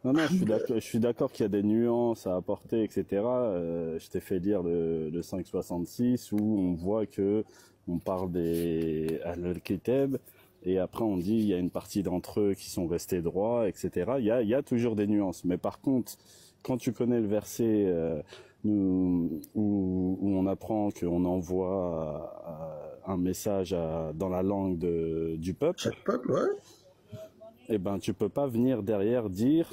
Non, non, je suis d'accord qu'il y a des nuances à apporter, etc. Je t'ai fait lire le 566 où on voit que on parle des Al-Kitab et après on dit il y a une partie d'entre eux qui sont restés droits, etc. Il y a toujours des nuances. Mais par contre, quand tu connais le verset où on apprend qu'on envoie un message dans la langue du peuple, Chaque peuple, ouais. eh ben tu peux pas venir derrière dire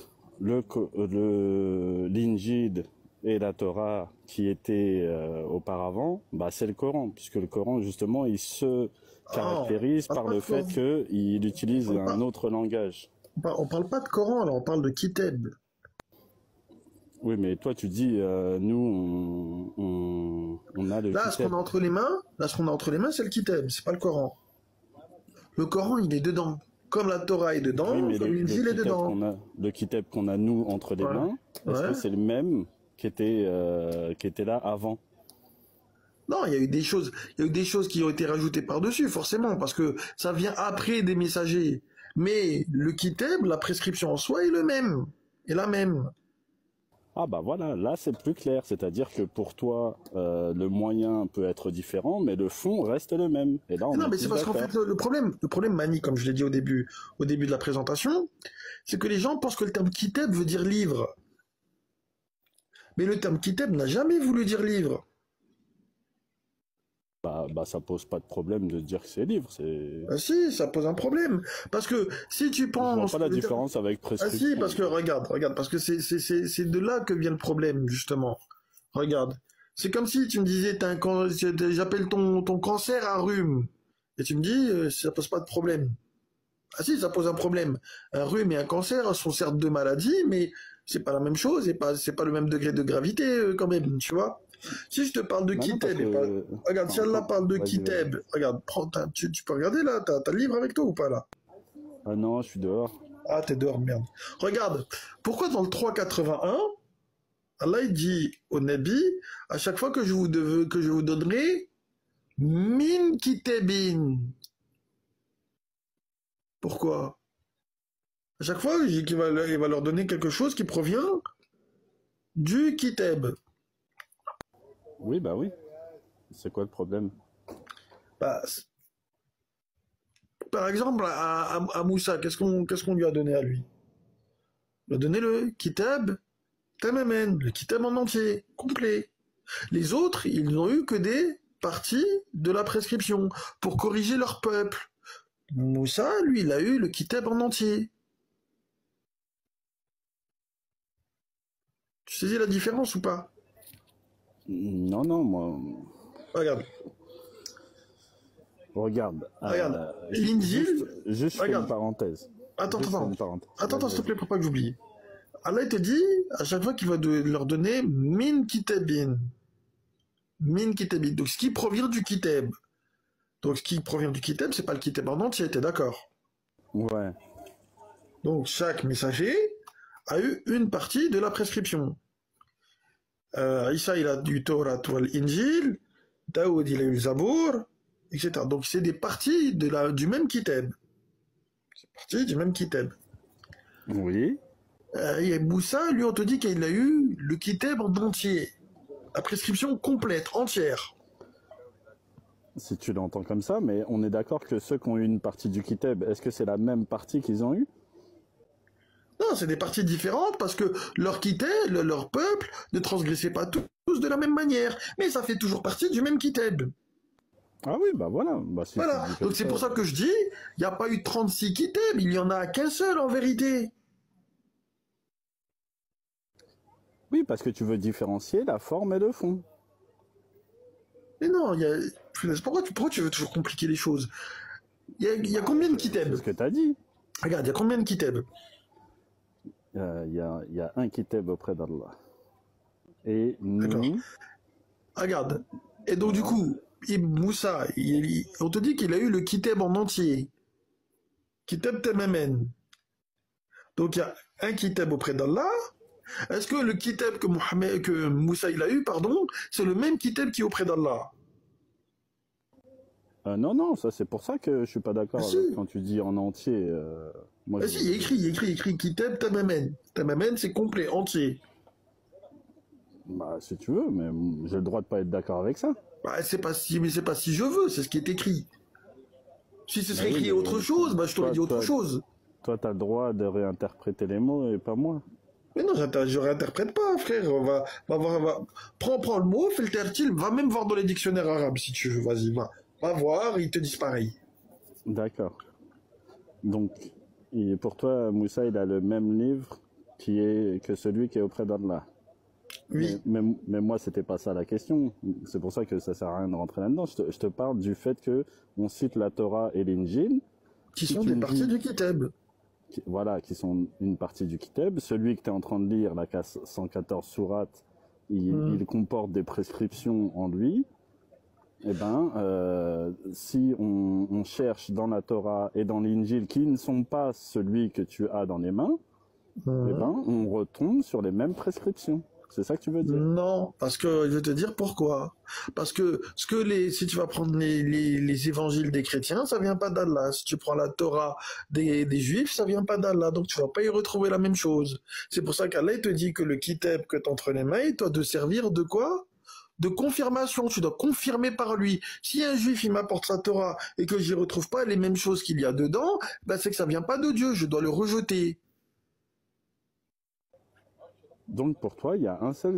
l'Injil et la Torah qui étaient auparavant, bah c'est le Coran, puisque le Coran justement il se Oh, caractérise on parle par pas le de fait Coran. qu'il On utilise parle un pas, autre langage. on parle pas de Coran, alors on parle de Kitab. Oui, mais toi tu dis nous on a le Là, ce qu'on Kitab. a entre les mains, c'est le Kitab, c'est pas le Coran. Le Coran, il est dedans. Comme la Torah est Oui, dedans, mais comme l'Injil est dedans. le Kitab qu'on a nous entre les Ouais. mains, est-ce que Ouais. c'est le même qui était là avant? Non, il y a eu des choses qui ont été rajoutées par-dessus, forcément, parce que ça vient après des messagers. Mais le Kitab, la prescription en soi est le même. Est la même. Ah bah voilà, là c'est plus clair, c'est-à-dire que pour toi le moyen peut être différent, mais le fond reste le même. Et là on Non, est mais c'est tous parce qu'en d'accord. fait, le problème, Mani, comme je l'ai dit au début de la présentation, c'est que les gens pensent que le terme Kitab veut dire livre. Mais le terme Kitab n'a jamais voulu dire livre. Bah ça pose pas de problème de dire que c'est livre, Ah si, ça pose un problème. Parce que si tu je vois penses pas que la le terme... différence avec Ah si, prescription. parce que regarde, parce que c'est de là que vient le problème, justement. Regarde. C'est comme si tu me disais, j'appelle ton cancer un rhume. Et tu me dis, ça pose pas de problème. Ah si, ça pose un problème. Un rhume et un cancer sont certes deux maladies, mais c'est pas la même chose et c'est pas le même degré de gravité, quand même, tu vois. Si je te parle de Bah non parce Kitab et pas... que Regarde, si Allah parle de vas-y vas-y. Kitab, regarde, tu peux regarder là, t'as le livre avec toi ou pas là? Ah non, je suis dehors. Ah, t'es dehors, merde. Regarde, pourquoi dans le 381, Allah il dit au Nabi, à chaque fois que je vous donnerai min kitabin. Pourquoi? À chaque fois, il va leur donner quelque chose qui provient du kitab. Oui bah oui. C'est quoi le problème? Bah, par exemple, à Moussa, qu'est-ce qu'on lui a donné à lui? On lui a donné le kitab tamamen, le kitab en entier, complet. Les autres, ils n'ont eu que des parties de la prescription pour corriger leur peuple. Moussa, lui, il a eu le kitab en entier. Tu saisis la différence ou pas? Non non moi Regarde, regarde. regarde. L'Injil, Juste je fais une regarde. parenthèse. Attends, Juste je fais attends. une parenthèse. Attends, Vas-y s'il te plaît, vas-y. pour pas que j'oublie. Allah il te dit, à chaque fois qu'il va leur donner min kitabin. Min kitabin. Donc, ce qui provient du kitab. Donc, ce qui provient du kitab, c'est pas le kitab en entier, t'es d'accord? Ouais. Donc, chaque messager a eu une partie de la prescription. Isa, il a du Torah, l'Injil. Daoud, il a eu le Zabour, etc. Donc, c'est des parties du même kitab. C'est partie du même kitab. Oui. Et Moussa, lui, on te dit qu'il a eu le kitab en entier. La prescription complète, entière. Si tu l'entends comme ça, mais on est d'accord que ceux qui ont eu une partie du Kitab, est-ce que c'est la même partie qu'ils ont eu? Non, c'est des parties différentes parce que leur kitab, leur peuple, ne transgressait pas tous de la même manière. Mais ça fait toujours partie du même kitab. Ah oui, bah voilà. Bah si tu le Voilà. dis comme Donc c'est ça. pour ça que je dis, il n'y a pas eu 36 kitabs, il n'y en a qu'un seul en vérité. Oui, parce que tu veux différencier la forme et le fond. Mais non, pourquoi tu veux toujours compliquer les choses? Il y a combien de C'est kitabs? ce que tu as dit. Regarde, il y a combien de kitabs? Il y a un Kitab auprès d'Allah. Et D'accord. nous, Regarde. Et donc du ouais. coup, Moussa, on te dit qu'il a eu le kitab en entier. Kitab Tamamen. Donc il y a un kitab auprès d'Allah. Est-ce que le kitab que Moussa il a eu, pardon, c'est le même kitab qui est auprès d'Allah? Non, non, ça c'est pour ça que je suis pas Ah d'accord si, avec quand tu dis en entier. Moi, ah si, il y a écrit Kitab Tamamen. Tamamen, c'est complet, entier. bah, si tu veux, mais j'ai le droit de pas être d'accord avec ça. Bah, c'est pas si, mais c'est pas si je veux, c'est ce qui est écrit. Si ce Bah serait oui, écrit autre mais chose, bah, je t'aurais toi, dit autre toi, chose. toi, t'as le droit de réinterpréter les mots et pas moi. Mais non, je réinterprète pas, frère. Va voir, prends le mot, fais le tertil, va même voir dans les dictionnaires arabes si tu veux, vas-y, va. Va voir, ils te disent pareil. D'accord. Donc, pour toi, Moussa, il a le même livre que celui qui est auprès d'Allah. Mais, Oui, mais, mais moi, c'était pas ça la question. C'est pour ça que ça sert à rien de rentrer là-dedans. Je te parle du fait que on cite la Torah et l'Injil. qui Si sont tu des me parties dis, du kitab. voilà, qui sont une partie du Kitab, celui que tu es en train de lire, la 114 sourates, Hmm. il comporte des prescriptions en lui. Eh ben, si on cherche dans la Torah et dans l'Injil qui ne sont pas celui que tu as dans les mains, eh Hmm. ben, on retombe sur les mêmes prescriptions. C'est ça que tu veux dire? Non, parce que je vais te dire pourquoi. Parce que si tu vas prendre les évangiles des chrétiens, ça vient pas d'Allah. Si tu prends la Torah des juifs, ça vient pas d'Allah. Donc tu vas pas y retrouver la même chose. C'est pour ça qu'Allah il te dit que le kitab que tu as entre les mains, il doit te servir de quoi? De confirmation. Tu dois confirmer par lui. Si un juif il m'apporte sa Torah et que j'y retrouve pas les mêmes choses qu'il y a dedans, ben c'est que ça vient pas de Dieu. Je dois le rejeter. Donc pour toi, il y a un seul,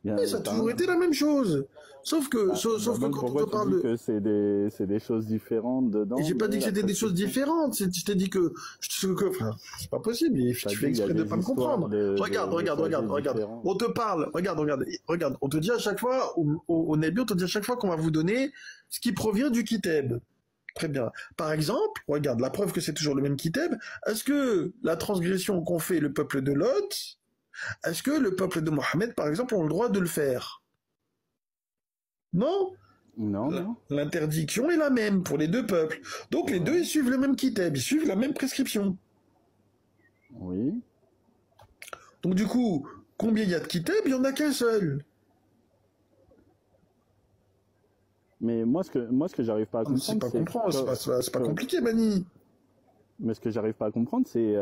Et ça a toujours été la même chose. Sauf que donc quand on pourquoi te tu parle dis de, que c'est des choses différentes et dedans, j'ai pas dit mais que la c'était des choses prescription? différentes. Je t'ai dit que, enfin, c'est pas possible. T'as Tu dit fais il y a exprès de des pas me histoires comprendre. Regarde, de regarde, regarde, sagesse regarde. différentes. On te parle. Regarde. On te dit à chaque fois, au Nabi, on te dit à chaque fois qu'on va vous donner ce qui provient du Kitab. Très bien. Par exemple, regarde, la preuve que c'est toujours le même Kitab. Est-ce que la transgression qu'ont fait le peuple de Lot, est-ce que le peuple de Mohammed, par exemple, ont le droit de le faire? Non? Non, non. L'interdiction est la même pour les deux peuples. Donc les deux, Ouais. ils suivent le même kitab, ils suivent la même prescription. Oui. Donc du coup, combien il y a de kitab? Il n'y en a qu'un seul. Mais moi, ce que j'arrive pas à Non, mais c'est comprendre, pas c'est comprendre, c'est pas que- compliqué, Mani. mais ce que j'arrive pas à comprendre, c'est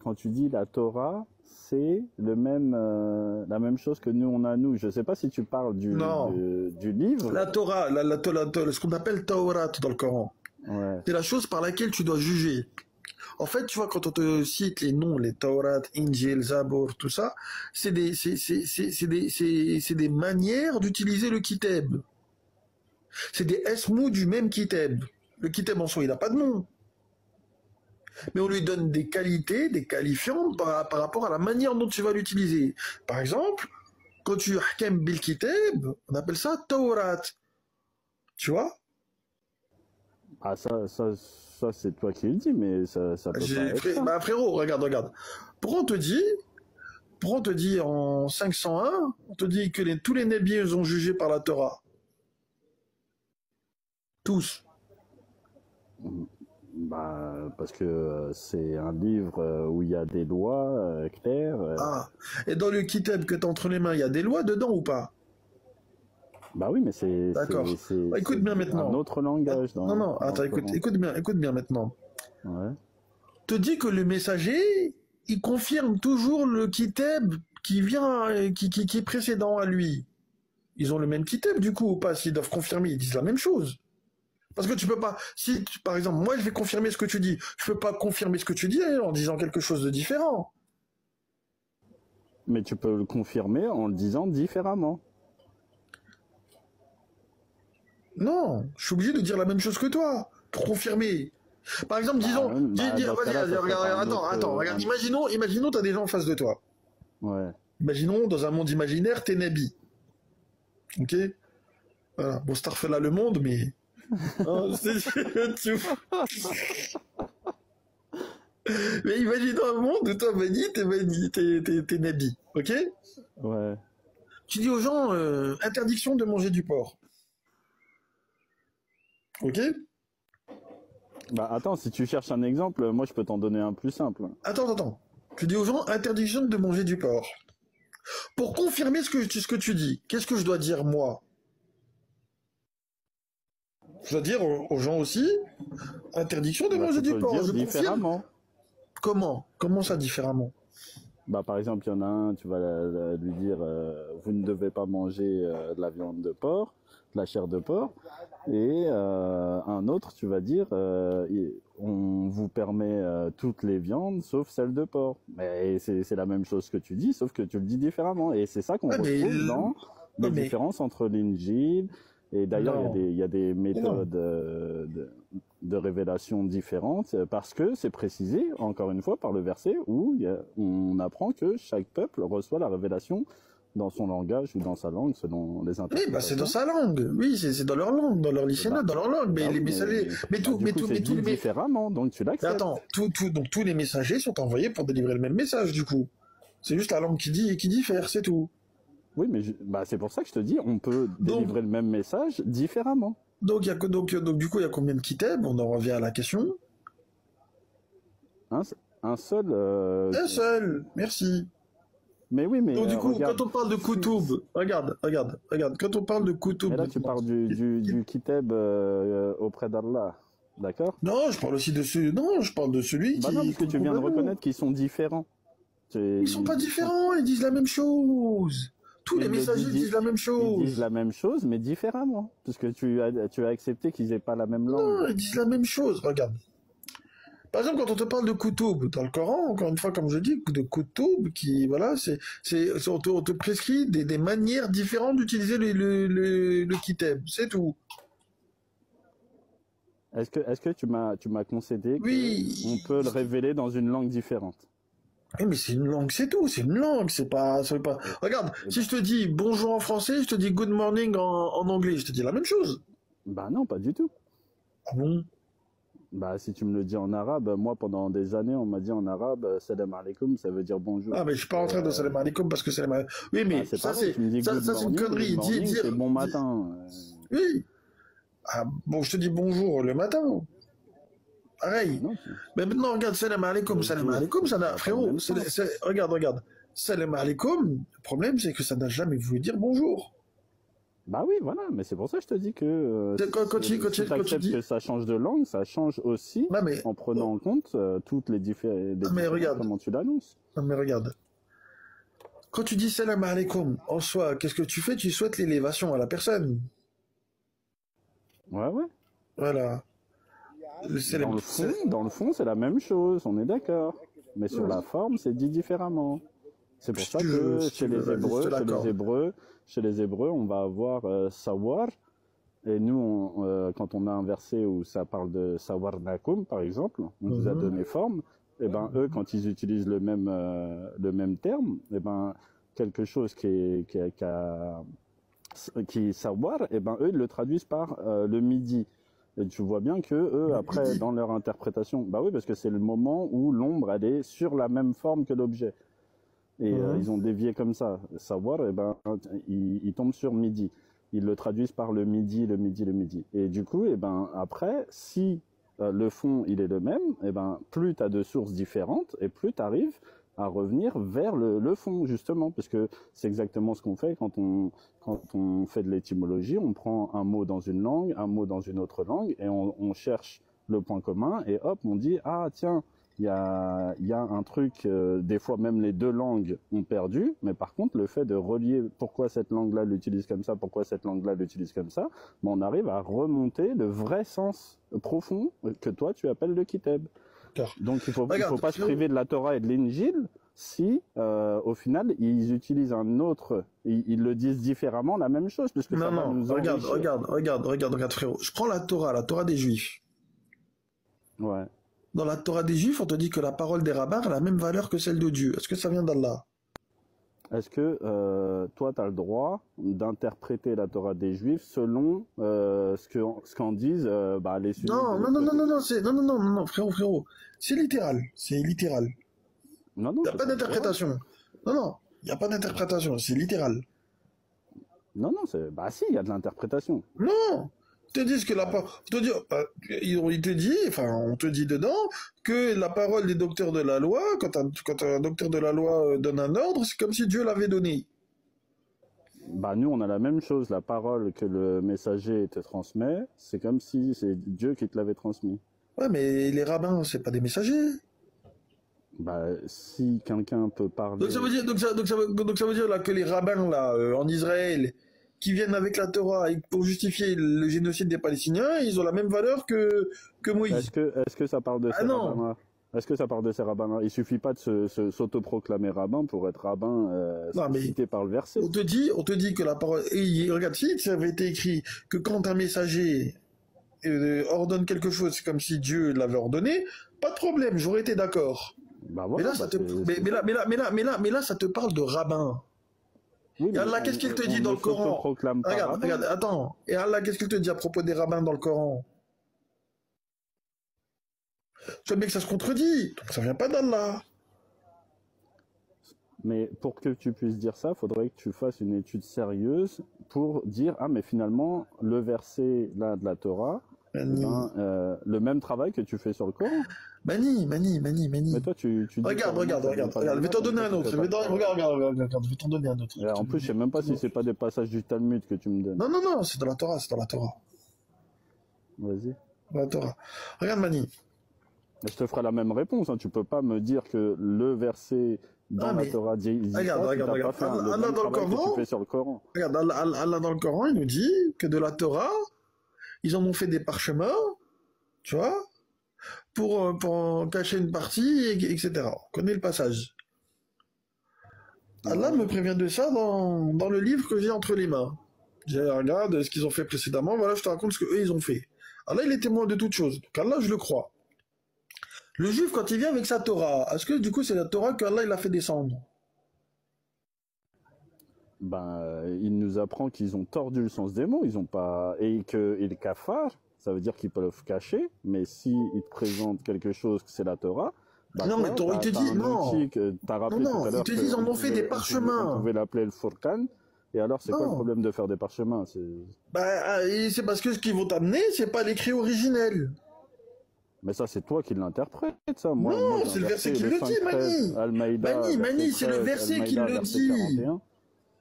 quand tu dis la Torah, c'est la même chose que nous on a nous. Je sais pas si tu parles Non. du livre. La Torah, ce qu'on appelle Taurat dans le Coran, Ouais. c'est la chose par laquelle tu dois juger. En fait, tu vois, quand on te cite les noms, les Taurat, Injil, Zabur, tout ça, c'est des manières d'utiliser le kitab. C'est des esmous du même kitab. Le kitab en soi, il n'a pas de nom. Mais on lui donne des qualités, des qualifiants par rapport à la manière dont tu vas l'utiliser. Par exemple, quand tu hakam bil kitab, on appelle ça Taurat. Tu vois? Ah ça c'est toi qui le dis, mais ça peut pas être ça. Bah, frérot, regarde. Pourquoi on te dit en 501, on te dit que tous les nabis ont jugé par la Torah. Tous. Bah parce que c'est un livre où il y a des lois claires. Ah. Et dans le kitab que tu as entre les mains, il y a des lois dedans ou pas? Bah oui, mais D'accord. Bah, écoute bien c'est un maintenant. autre langage Non, dans attends, le Coran. écoute bien maintenant. Ouais. Te dit que le messager, il confirme toujours le kitab qui vient, qui est précédent à lui. Ils ont le même kitab du coup ou pas? S'ils doivent confirmer, ils disent la même chose. Parce que tu peux pas, si par exemple, moi je vais confirmer ce que tu dis, je peux pas confirmer ce que tu dis en disant quelque chose de différent. Mais tu peux le confirmer en le disant différemment. Non, je suis obligé de dire la même chose que toi pour confirmer. Par exemple, disons, Dans ce vas-y, cas-là, ça serait pas un autre. attends, regarde, imaginons, t'as des gens en face de toi. Ouais. Imaginons, dans un monde imaginaire, t'es Nabi. Ok? Voilà. Bon, Starfell a le monde, mais. Oh, mais imaginons un monde où toi, t'es Nabi. Ok? Ouais. Tu dis aux gens, interdiction de manger du porc. Ok? Bah attends, si tu cherches un exemple, moi je peux t'en donner un plus simple. Attends. Tu dis aux gens, interdiction de manger du porc. Pour confirmer ce que tu dis, qu'est-ce que je dois dire moi? Je dois dire aux gens aussi, interdiction de Bah, manger tu peux du le porc. dire Je confirme. différemment. Comment ça différemment? Bah, par exemple, il y en a un, tu vas lui dire, vous ne devez pas manger de la viande de porc, de la chair de porc, et un autre, tu vas dire, on vous permet toutes les viandes sauf celle de porc. Mais c'est la même chose que tu dis, sauf que tu le dis différemment. Et c'est ça qu'on Ouais, retrouve dans non, les mais différences entre l'Injil. Et d'ailleurs, non, il y a des mais non. méthodes de révélation différentes parce que c'est précisé, encore une fois, par le verset où on apprend que chaque peuple reçoit la révélation dans son langage ou dans sa langue selon les Oui, bah c'est dans interprétations. sa langue. Oui, c'est dans leur langue, dans leur Et bah, lycénat, dans leur langue. bah Mais les oui, messagers, mais bah tout, du mais coup, tout, c'est mais tous dit les, différemment, donc tu mais l'acceptes. attends, donc tous les messagers sont envoyés pour délivrer le même message, du coup. C'est juste la langue qui diffère, c'est tout. Oui, mais bah, c'est pour ça que je te dis, on peut Donc, délivrer le même message différemment. donc du coup, il y a combien de kitab? On en revient à la question. Un, un seul. Un seul, merci. Mais oui, mais Donc du coup, regarde, quand on parle de si, Koutoub, regarde, quand on parle de Koutoub mais là, tu maintenant, parles du kitab auprès d'Allah, d'accord? non, je parle aussi de celui, non, je parle de celui Bah non, qui parce que tu viens de reconnaître qu'ils sont différents. Ils sont pas Ils sont, différents, ils disent la même chose. Tous mais les messagers disent la même ils disent chose. la même chose, mais différemment, puisque tu as accepté qu'ils aient pas la même langue. Non, ils disent la même chose, regarde. Par exemple, quand on te parle de Koutoub dans le Coran, encore une fois, comme je dis, de Koutoub, qui, voilà, on te prescrit des manières différentes d'utiliser le kitab, c'est tout. Est-ce que tu m'as concédé que on Oui, peut le révéler dans une langue différente? mais c'est une langue, c'est tout, c'est une langue, c'est pas... Regarde, Eh si ben, je te dis bonjour en français, je te dis good morning en anglais, je te dis la même chose. bah non, pas du tout. Ah bon? Bah si tu me le dis en arabe, moi pendant des années on m'a dit en arabe salam alaikum, ça veut dire bonjour. Ah, mais je suis pas en Et train de salam alaikum parce que salam alaikum. Oui, bah mais c'est pareil, tu me dis ça, c'est une good connerie. morning, c'est bon Dis- matin. oui. Ah, bon, je te dis bonjour le matin. Bah Pareil. non, Mais maintenant, regarde, salam bonjour, alaikum, ça ça n'a, n'a pas le frérot, même sens. regarde. Salam alaikum, le problème, c'est que ça n'a jamais voulu dire bonjour. Bah oui, voilà, mais c'est pour ça que je te dis que si tu Quand tu acceptes dis, que ça change de langue, ça change aussi non, mais, en prenant oh, en compte toutes les non, mais différences, regarde, comment tu l'annonces. non, mais regarde. Quand tu dis salam alaikum, en soi, qu'est-ce que tu fais? Tu souhaites l'élévation à la personne. Ouais, ouais. Voilà. Dans le fond, c'est la même chose, on est d'accord. Mais sur la forme, c'est dit différemment. C'est pour Si ça tu veux, que si tu veux, vas-y, je te l'accorde. chez les Hébreux, on va avoir sawar. Et nous, quand on a un verset où ça parle de sawar nakum, par exemple, on vous a Mhm. donné forme. Et ben eux, quand ils utilisent le même terme, et ben quelque chose qui sawar, et ben eux ils le traduisent par le midi. Et tu vois bien que eux, Le après, midi. dans leur interprétation, bah oui, parce que c'est le moment où l'ombre elle est sur la même forme que l'objet. Et Mhm. ils ont dévié comme ça. Savoir, et ben, ils tombent sur midi. Ils le traduisent par le midi, le midi, le midi. Et du coup, et ben, après, si le fond il est le même, et ben, plus tu as de sources différentes et plus tu arrives à revenir vers le fond, justement. Parce que c'est exactement ce qu'on fait quand on fait de l'étymologie. On prend un mot dans une langue, un mot dans une autre langue, et on cherche le point commun, et hop, on dit, ah tiens, il y a un truc, des fois même les deux langues ont perdu, mais par contre le fait de relier pourquoi cette langue-là l'utilise comme ça, pourquoi cette langue-là l'utilise comme ça, ben, on arrive à remonter le vrai sens profond que toi tu appelles le kitab. D'accord. Donc il faut Regarde, pas se priver de la Torah et de l'Injil si au final ils utilisent un autre, ils le disent différemment la même chose, puisque ça non, va non, nous regarde, enrichir. frérot. Je prends la Torah des Juifs. Ouais. Dans la Torah des Juifs, on te dit que la parole des rabbins a la même valeur que celle de Dieu. Est-ce que ça vient d'Allah? Est-ce que toi, tu as le droit d'interpréter la Torah des Juifs selon ce qu'en disent les sunnites de Non, non, l'autre non, non, côté? non, non, frérot. C'est littéral, c'est littéral. Non, Il non, n'y a c'est pas pas le droit. d'interprétation. Non, il n'y a pas d'interprétation, c'est littéral. Non, non, si, il y a de l'interprétation. Non! Ils te disent que Bah, on te dit dedans que la parole des docteurs de la loi, quand un docteur de la loi donne un ordre, c'est comme si Dieu l'avait donné. Bah, nous, on a la même chose. La parole que le messager te transmet, c'est comme si c'est Dieu qui te l'avait transmis. Ouais, mais les rabbins, c'est pas des messagers. Bah, si quelqu'un peut Donc ça parler, veut dire, donc ça veut dire là que les rabbins là en Israël qui viennent avec la Torah et pour justifier le génocide des Palestiniens, ils ont la même valeur que Moïse. est-ce que ça parle de Ah ces non. rabbins-là? Est-ce que ça parle de ces rabbins-là? Il suffit pas de s'autoproclamer rabbin pour être rabbin Non mais cité par le verset. on te dit que la parole. Et regarde, si ça avait été écrit que quand un messager ordonne quelque chose, c'est comme si Dieu l'avait ordonné, pas de problème, j'aurais été d'accord. Bah Mais voilà, là, ça bah te, mais là, ça te parle de rabbin. oui, Et mais Allah, qu'est-ce qu'il te dit on dans ne le Coran? s'autoproclame pas Regarde, rabbin. regarde, attends. Et Allah, qu'est-ce qu'il te dit à propos des rabbins dans le Coran? Tu vois bien que ça se contredit. Donc ça vient pas d'Allah. Mais pour que tu puisses dire ça, il faudrait que tu fasses une étude sérieuse pour dire, ah mais finalement, le verset là de la Torah, Mani, le même travail que tu fais sur le Coran. mani. Mais toi, tu dis Regarde, carrément que ça vient regarde. pas Je vais d'Allah, t'en comme donner quoi un tu autre. fais pas de travail. Regarde, je vais t'en donner un autre. Et en plus, je sais même pas si c'est pas des passages du Talmud que tu me donnes. Non, c'est dans la Torah, c'est dans la Torah. Vas-y. Dans la Torah. Regarde, Mani. Mais je te ferai la même réponse. Hein. Tu peux pas me dire que le verset dans Ah, la mais Torah dit regarde, ça si t'as pas regarde. fait le Allah même dans le travail que tu Coran, fais sur le Coran. regarde, Allah dans le Coran, il nous dit que de la Torah, ils en ont fait des parchemins, tu vois, pour en cacher une partie, etc. On connaît le passage. Allah me prévient de ça dans le livre que j'ai entre les mains. J'ai regarde ce qu'ils ont fait précédemment, voilà, je te raconte ce qu'eux ils ont fait. Allah, il est témoin de toutes choses. Donc Allah, je le crois. Le juif, quand il vient avec sa Torah, est-ce que du coup c'est la Torah qu'Allah il a fait descendre? Il nous apprend qu'ils ont tordu le sens des mots, ils ont pas et le kafar, ça veut dire qu'ils peuvent cacher, mais si ils te présentent quelque chose que c'est la Torah, bah Non, mais toi, il te t'as dit, un non. outil que t'as rappelé tout à Ils l'heure te disent, ils en ont fait des on parchemins. pouvait l'appeler le Furqan. Et alors, c'est quoi le Non. problème de faire des parchemins? Et c'est parce que ce qu'ils vont t'amener, c'est pas l'écrit originel. Mais ça, c'est toi qui l'interprètes, ça. Moi, Non, j'ai c'est un le verset qui le le dit, 5-13, Mani. Al-Maïda, Mani, c'est le verset 13, verset qui Al-Maïda, le verset dit. 41.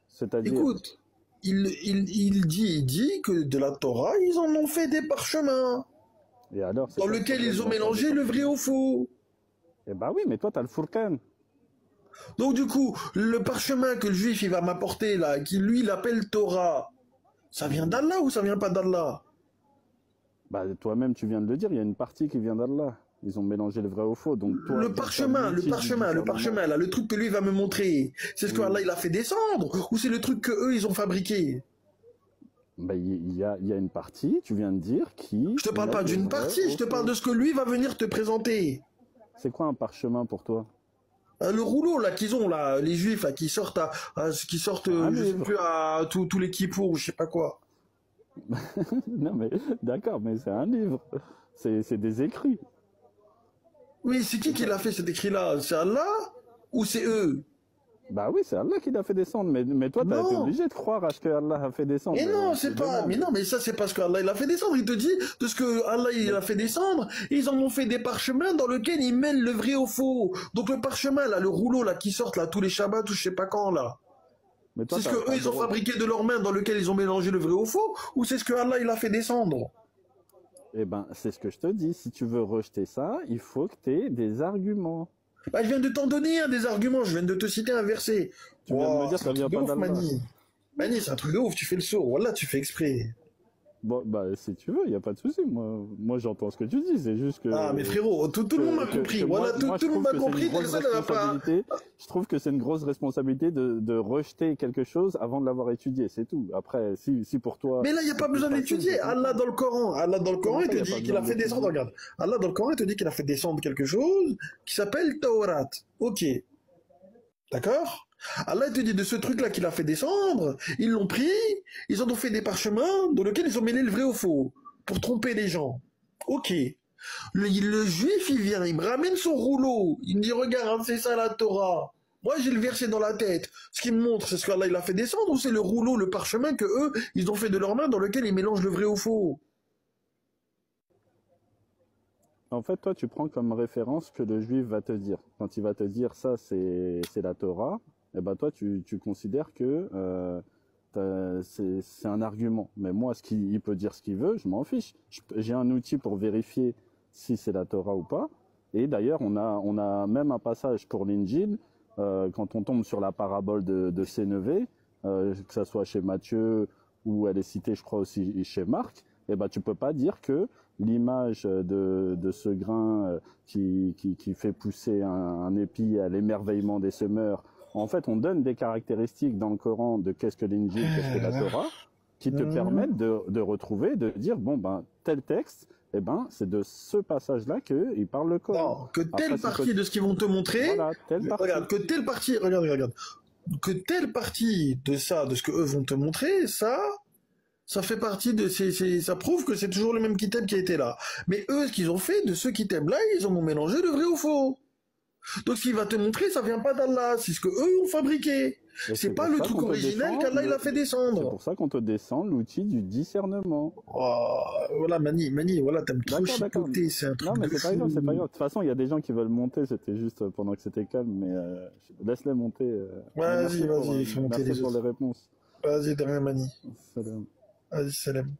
C'est-à-dire, Écoute, il dit que de la Torah, ils en ont fait des parchemins, et alors, c'est dans quoi le lequel problème ils ont d'en faire des mélangé le vrai parchemins? au faux. Eh ben oui, mais toi, t'as le Furqan. Donc du coup, le parchemin que le juif il va m'apporter là, qui lui il appelle Torah, ça vient d'Allah ou ça vient pas d'Allah? Bah, toi-même, tu viens de le dire, il y a une partie qui vient d'Allah. Ils ont mélangé le vrai au faux. Donc, toi, Le dans ta parchemin, le multitude parchemin, le discernement, parchemin là, le truc que lui va me montrer, c'est ce que Allah il a fait descendre ou c'est le truc que eux ils ont fabriqué? bah, il y a une partie, tu viens de dire, qui Je te parle pas mêle le d'une vrai partie, au je te parle faux. de ce que lui va venir te présenter. C'est quoi un parchemin pour toi? Le rouleau là qu'ils ont là, les juifs là, qui sortent, Un je sais livre. plus à tous les kippours ou je sais pas quoi. Non, mais d'accord, mais c'est un livre. C'est des écrits. Oui, c'est qui l'a fait cet écrit-là? C'est Allah ou c'est eux? Bah oui, c'est Allah qui l'a fait descendre. Mais toi, t'as été Non. obligé de croire à ce que Allah a fait descendre. Et non, c'est Je te pas. demande. Mais non, mais ça c'est parce que Allah il a fait descendre. Il te dit de ce que Allah il a fait descendre. Ils en ont fait des parchemins dans lesquels ils mêlent le vrai au faux. Donc le parchemin là, le rouleau là qui sort là tous les Shabbats ou je sais pas quand là. Mais toi, C'est ce t'as que pas eux le ils ont droit. fabriqué de leurs mains dans lequel ils ont mélangé le vrai au faux ou c'est ce que Allah il a fait descendre? Eh ben, c'est ce que je te dis. Si tu veux rejeter ça, il faut que tu aies des arguments. Bah, je viens de t'en donner un des arguments. Je viens de te citer un verset. Tu viens de me Wow, dire c'est que ça un vient truc de pas ouf, d'Allah. Mani. Mani, c'est un truc de ouf. Tu fais le sourd. Voilà, tu fais exprès. Bon, bah, si tu veux, il n'y a pas de souci. Moi j'entends ce que tu dis. C'est juste que. Ah, mais frérot, tout le monde m'a compris. Voilà, tout le monde m'a compris. Grosse Ça ne va pas. responsabilité. Je trouve que c'est une grosse responsabilité de rejeter quelque chose avant de l'avoir étudié, c'est tout. Après, si pour toi. Mais là, il n'y a pas c'est plus besoin facile, d'étudier. je Allah dans le Coran. Allah dans le Coran, il ça, te y a pas dit qu'il a besoin fait descendre. d'étudier. Regarde. Allah dans le Coran, il te dit qu'il a fait descendre quelque chose qui s'appelle Taurat. Ok. D'accord? Allah il te dit de ce truc-là qu'il a fait descendre, ils l'ont pris, ils en ont fait des parchemins dans lesquels ils ont mêlé le vrai au faux, pour tromper les gens. Ok. Le juif, il vient, il me ramène son rouleau, il me dit, regarde, c'est ça la Torah. Moi, j'ai le verset dans la tête. Ce qu'il me montre, c'est ce qu'Allah il a fait descendre ou c'est le rouleau, le parchemin que eux, ils ont fait de leurs mains dans lequel ils mélangent le vrai au faux. En fait, toi, tu prends comme référence ce que le juif va te dire. Quand il va te dire ça, c'est la Torah, et ben toi, tu considères que c'est un argument. Mais moi, il peut dire ce qu'il veut, je m'en fiche. J'ai un outil pour vérifier si c'est la Torah ou pas. Et d'ailleurs, on a même un passage pour l'Injil, quand on tombe sur la parabole de Sénévé, que ça soit chez Matthieu ou elle est citée, je crois aussi chez Marc, et ben tu peux pas dire que l'image de ce grain qui fait pousser un épi à l'émerveillement des semeurs. En fait, on donne des caractéristiques dans le Coran de qu'est-ce que l'Injil, qu'est-ce que la Torah, qui te permettent de retrouver, de dire bon ben tel texte, eh ben c'est de ce passage-là qu'il parle le Coran. Non, que telle partie de ce qu'ils vont te montrer, voilà, regarde, que telle partie, regarde, que telle partie de ça, de ce que eux vont te montrer, ça fait partie de ça prouve que c'est toujours le même kitab qui a été là. Mais eux, ce qu'ils ont fait de ce kitab là, ils ont mélangé le vrai au faux. Donc ce qu'il va te montrer, ça vient pas d'Allah, c'est ce que eux ont fabriqué. C'est pas le truc original qu'Allah il a fait descendre. C'est pour ça qu'on te descend l'outil du discernement. Oh, voilà, Mani, voilà, t'aimes trop chipoter, c'est un truc. Non, mais c'est pas grave, c'est pas grave. De toute façon, il y a des gens qui veulent monter, c'était juste pendant que c'était calme, mais laisse-les monter. Vas-y, fais monter les autres. Merci pour les réponses. Vas-y, de rien, Mani. Salam. Vas-y, salam.